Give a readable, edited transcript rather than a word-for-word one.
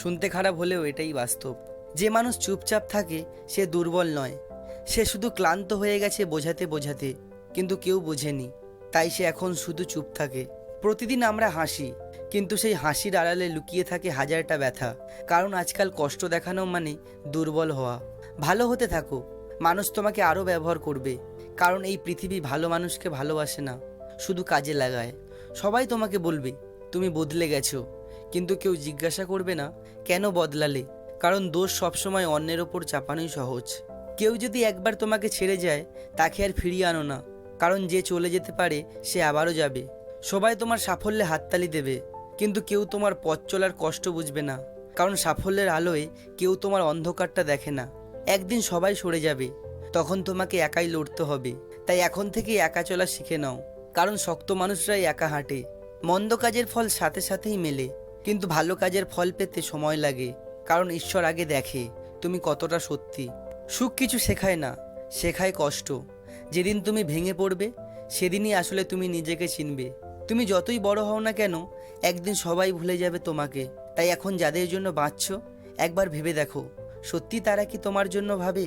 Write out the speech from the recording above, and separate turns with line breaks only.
শুনতে খারাপ হলেও এটাই বাস্তব। যে মানুষ চুপচাপ থাকে সে দুর্বল নয়, সে শুধু ক্লান্ত হয়ে গেছে বোঝাতে বোঝাতে, কিন্তু কেউ বোঝেনি, তাই সে এখন শুধু চুপ থাকে। প্রতিদিন আমরা হাসি, কিন্তু সেই হাসির আড়ালে লুকিয়ে থাকে হাজারটা ব্যথা। কারণ আজকাল কষ্ট দেখানো মানে দুর্বল হওয়া। ভালো হতে থাকো, মানুষ তোমাকে আরও ব্যবহার করবে, কারণ এই পৃথিবী ভালো মানুষকে ভালোবাসে না, শুধু কাজে লাগায়। সবাই তোমাকে বলবে তুমি বদলে গেছো, কিন্তু কেউ জিজ্ঞাসা করবে না কেন বদলালে, কারণ দোষ সবসময় অন্যের ওপর চাপানোই সহজ। কেউ যদি একবার তোমাকে ছেড়ে যায় তাকে আর ফিরিয়ে আনো না, কারণ যে চলে যেতে পারে সে আবারও যাবে। সবাই তোমার সাফল্যে হাততালি দেবে, কিন্তু কেউ তোমার পথ চলার কষ্ট বুঝবে না, কারণ সাফল্যের আলোয় কেউ তোমার অন্ধকারটা দেখে না। একদিন সবাই সরে যাবে, তখন তোমাকে একাই লড়তে হবে। তাই এখন থেকে একা চলা শিখে নাও, কারণ শক্ত মানুষরাই একা হাঁটে। মন্দ কাজের ফল সাথে সাথেই মেলে, কিন্তু ভালো কাজের ফল পেতে সময় লাগে, কারণ ঈশ্বর আগে দেখে তুমি কতটা সত্যি। সুখ কিছু শেখায় না, শেখায় কষ্ট। যেদিন তুমি ভেঙে পড়বে সেদিনই আসলে তুমি নিজেকে চিনবে। তুমি যতই বড় হও না কেন, একদিন সবাই ভুলে যাবে তোমাকে। তাই এখন যাদের জন্য বাঁচছো একবার ভেবে দেখো, সত্যি তারা কি তোমার জন্য ভাবে?